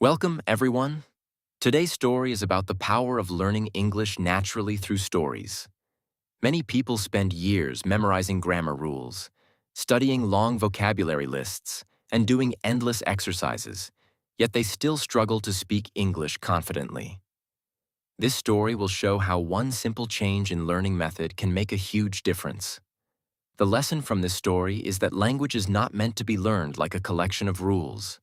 Welcome, everyone. Today's story is about the power of learning English naturally through stories. Many people spend years memorizing grammar rules, studying long vocabulary lists, and doing endless exercises, yet they still struggle to speak English confidently. This story will show how one simple change in learning method can make a huge difference. The lesson from this story is that language is not meant to be learned like a collection of rules.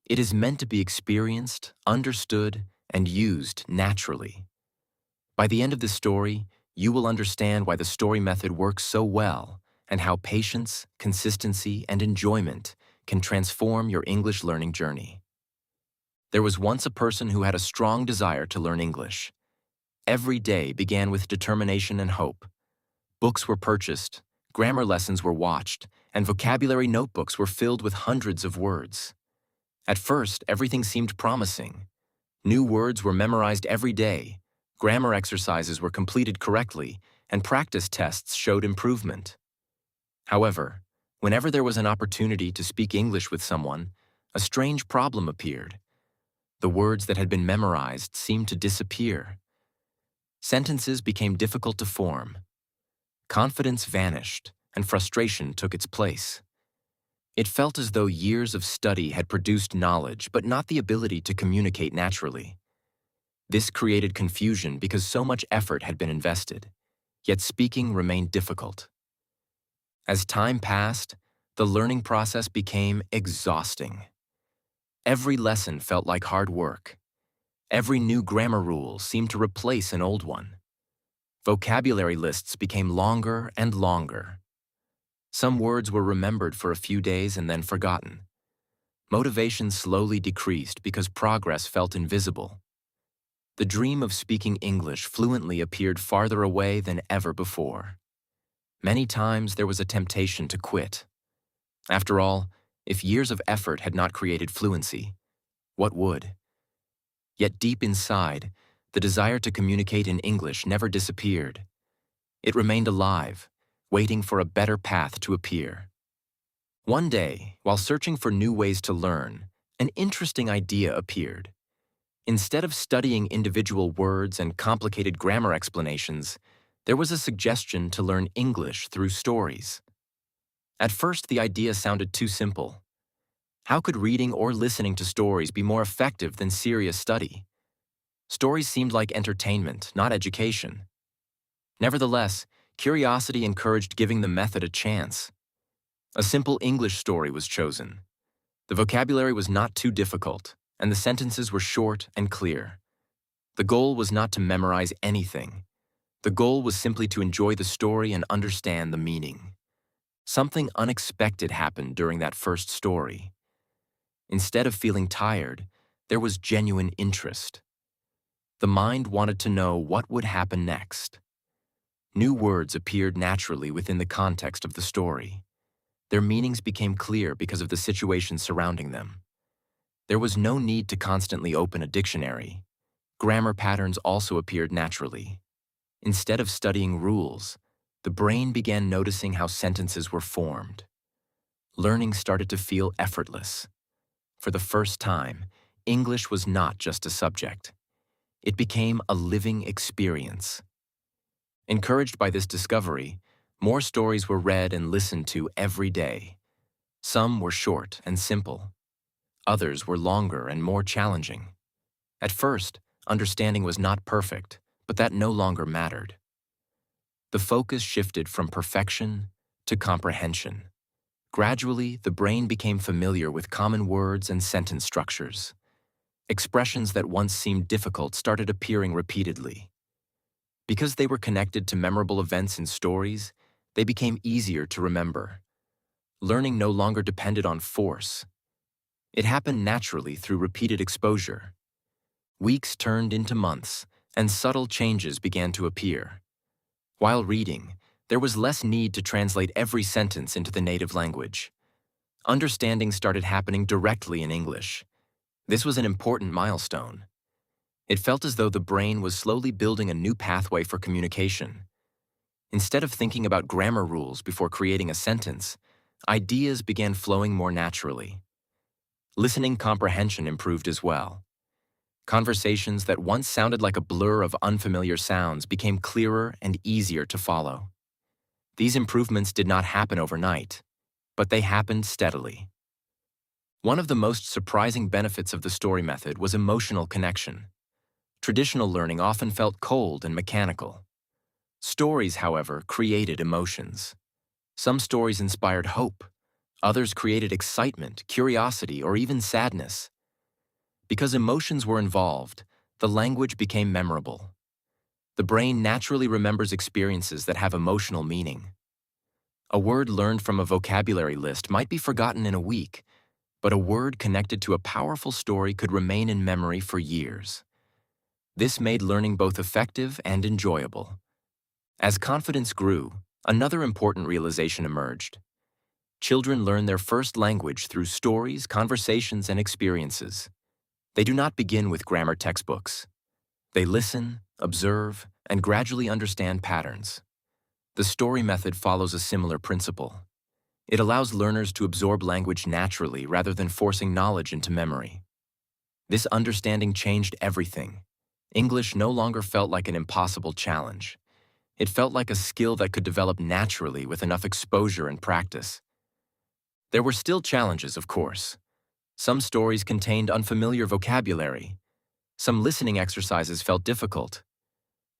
It is meant to be experienced, understood, and used naturally. By the end of the story, you will understand why the story method works so well and how patience, consistency, and enjoyment can transform your English learning journey. There was once a person who had a strong desire to learn English. Every day began with determination and hope. Books were purchased, grammar lessons were watched, and vocabulary notebooks were filled with hundreds of words. At first, everything seemed promising. New words were memorized every day, grammar exercises were completed correctly, and practice tests showed improvement. However, whenever there was an opportunity to speak English with someone, a strange problem appeared. The words that had been memorized seemed to disappear. Sentences became difficult to form. Confidence vanished, and frustration took its place. It felt as though years of study had produced knowledge but not the ability to communicate naturally. This created confusion because so much effort had been invested, yet speaking remained difficult. As time passed, the learning process became exhausting. Every lesson felt like hard work. Every new grammar rule seemed to replace an old one. Vocabulary lists became longer and longer. Some words were remembered for a few days and then forgotten. Motivation slowly decreased because progress felt invisible. The dream of speaking English fluently appeared farther away than ever before. Many times there was a temptation to quit. After all, if years of effort had not created fluency, what would? Yet deep inside, the desire to communicate in English never disappeared. It remained alive, waiting for a better path to appear. One day, while searching for new ways to learn, an interesting idea appeared. Instead of studying individual words and complicated grammar explanations, there was a suggestion to learn English through stories. At first, the idea sounded too simple. How could reading or listening to stories be more effective than serious study? Stories seemed like entertainment, not education. Nevertheless, curiosity encouraged giving the method a chance. A simple English story was chosen. The vocabulary was not too difficult, and the sentences were short and clear. The goal was not to memorize anything. The goal was simply to enjoy the story and understand the meaning. Something unexpected happened during that first story. Instead of feeling tired, there was genuine interest. The mind wanted to know what would happen next. New words appeared naturally within the context of the story. Their meanings became clear because of the situation surrounding them. There was no need to constantly open a dictionary. Grammar patterns also appeared naturally. Instead of studying rules, the brain began noticing how sentences were formed. Learning started to feel effortless. For the first time, English was not just a subject. It became a living experience. Encouraged by this discovery, more stories were read and listened to every day. Some were short and simple. Others were longer and more challenging. At first, understanding was not perfect, but that no longer mattered. The focus shifted from perfection to comprehension. Gradually, the brain became familiar with common words and sentence structures. Expressions that once seemed difficult started appearing repeatedly. Because they were connected to memorable events in stories, they became easier to remember. Learning no longer depended on force. It happened naturally through repeated exposure. Weeks turned into months, and subtle changes began to appear. While reading, there was less need to translate every sentence into the native language. Understanding started happening directly in English. This was an important milestone. It felt as though the brain was slowly building a new pathway for communication. Instead of thinking about grammar rules before creating a sentence, ideas began flowing more naturally. Listening comprehension improved as well. Conversations that once sounded like a blur of unfamiliar sounds became clearer and easier to follow. These improvements did not happen overnight, but they happened steadily. One of the most surprising benefits of the story method was emotional connection. Traditional learning often felt cold and mechanical. Stories, however, created emotions. Some stories inspired hope. Others created excitement, curiosity, or even sadness. Because emotions were involved, the language became memorable. The brain naturally remembers experiences that have emotional meaning. A word learned from a vocabulary list might be forgotten in a week, but a word connected to a powerful story could remain in memory for years. This made learning both effective and enjoyable. As confidence grew, another important realization emerged. Children learn their first language through stories, conversations, and experiences. They do not begin with grammar textbooks. They listen, observe, and gradually understand patterns. The story method follows a similar principle. It allows learners to absorb language naturally rather than forcing knowledge into memory. This understanding changed everything. English no longer felt like an impossible challenge. It felt like a skill that could develop naturally with enough exposure and practice. There were still challenges, of course. Some stories contained unfamiliar vocabulary. Some listening exercises felt difficult.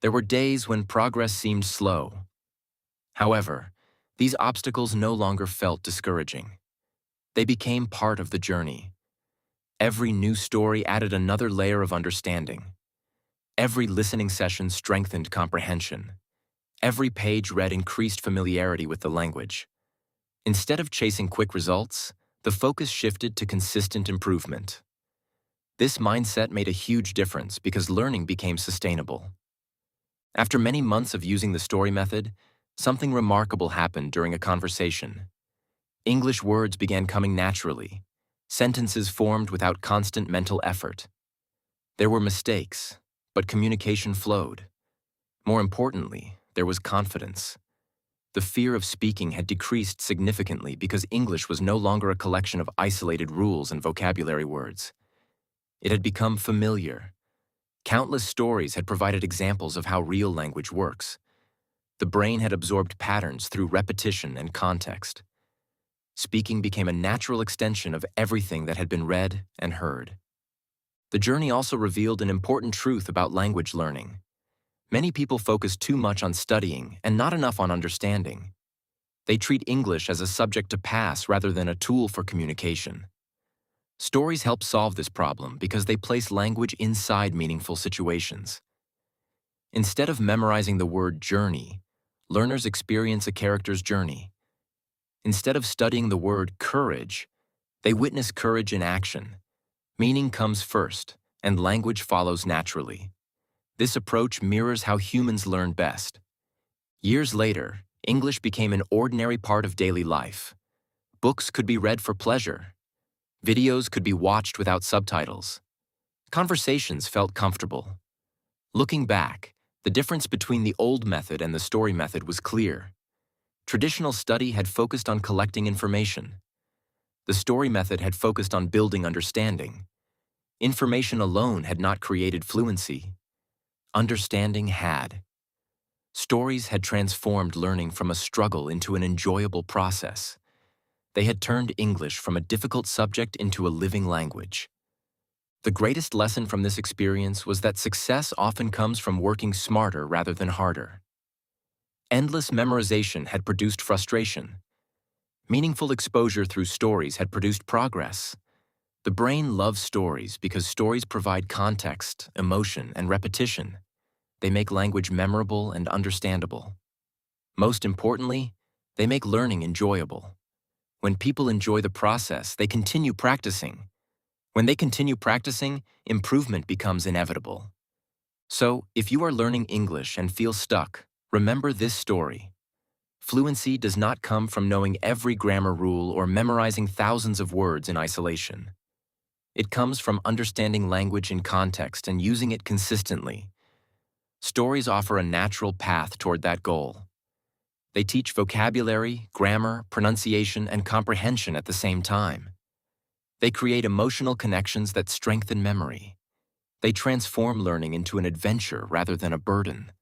There were days when progress seemed slow. However, these obstacles no longer felt discouraging. They became part of the journey. Every new story added another layer of understanding. Every listening session strengthened comprehension. Every page read increased familiarity with the language. Instead of chasing quick results, the focus shifted to consistent improvement. This mindset made a huge difference because learning became sustainable. After many months of using the story method, something remarkable happened during a conversation. English words began coming naturally. Sentences formed without constant mental effort. There were mistakes, but communication flowed. More importantly, there was confidence. The fear of speaking had decreased significantly because English was no longer a collection of isolated rules and vocabulary words. It had become familiar. Countless stories had provided examples of how real language works. The brain had absorbed patterns through repetition and context. Speaking became a natural extension of everything that had been read and heard. The journey also revealed an important truth about language learning. Many people focus too much on studying and not enough on understanding. They treat English as a subject to pass rather than a tool for communication. Stories help solve this problem because they place language inside meaningful situations. Instead of memorizing the word journey, learners experience a character's journey. Instead of studying the word courage, they witness courage in action. Meaning comes first, and language follows naturally. This approach mirrors how humans learn best. Years later, English became an ordinary part of daily life. Books could be read for pleasure. Videos could be watched without subtitles. Conversations felt comfortable. Looking back, the difference between the old method and the story method was clear. Traditional study had focused on collecting information. The story method had focused on building understanding. Information alone had not created fluency. Understanding had. Stories had transformed learning from a struggle into an enjoyable process. They had turned English from a difficult subject into a living language. The greatest lesson from this experience was that success often comes from working smarter rather than harder. Endless memorization had produced frustration. Meaningful exposure through stories had produced progress. The brain loves stories because stories provide context, emotion, and repetition. They make language memorable and understandable. Most importantly, they make learning enjoyable. When people enjoy the process, they continue practicing. When they continue practicing, improvement becomes inevitable. So, if you are learning English and feel stuck, remember this story. Fluency does not come from knowing every grammar rule or memorizing thousands of words in isolation. It comes from understanding language in context and using it consistently. Stories offer a natural path toward that goal. They teach vocabulary, grammar, pronunciation, and comprehension at the same time. They create emotional connections that strengthen memory. They transform learning into an adventure rather than a burden.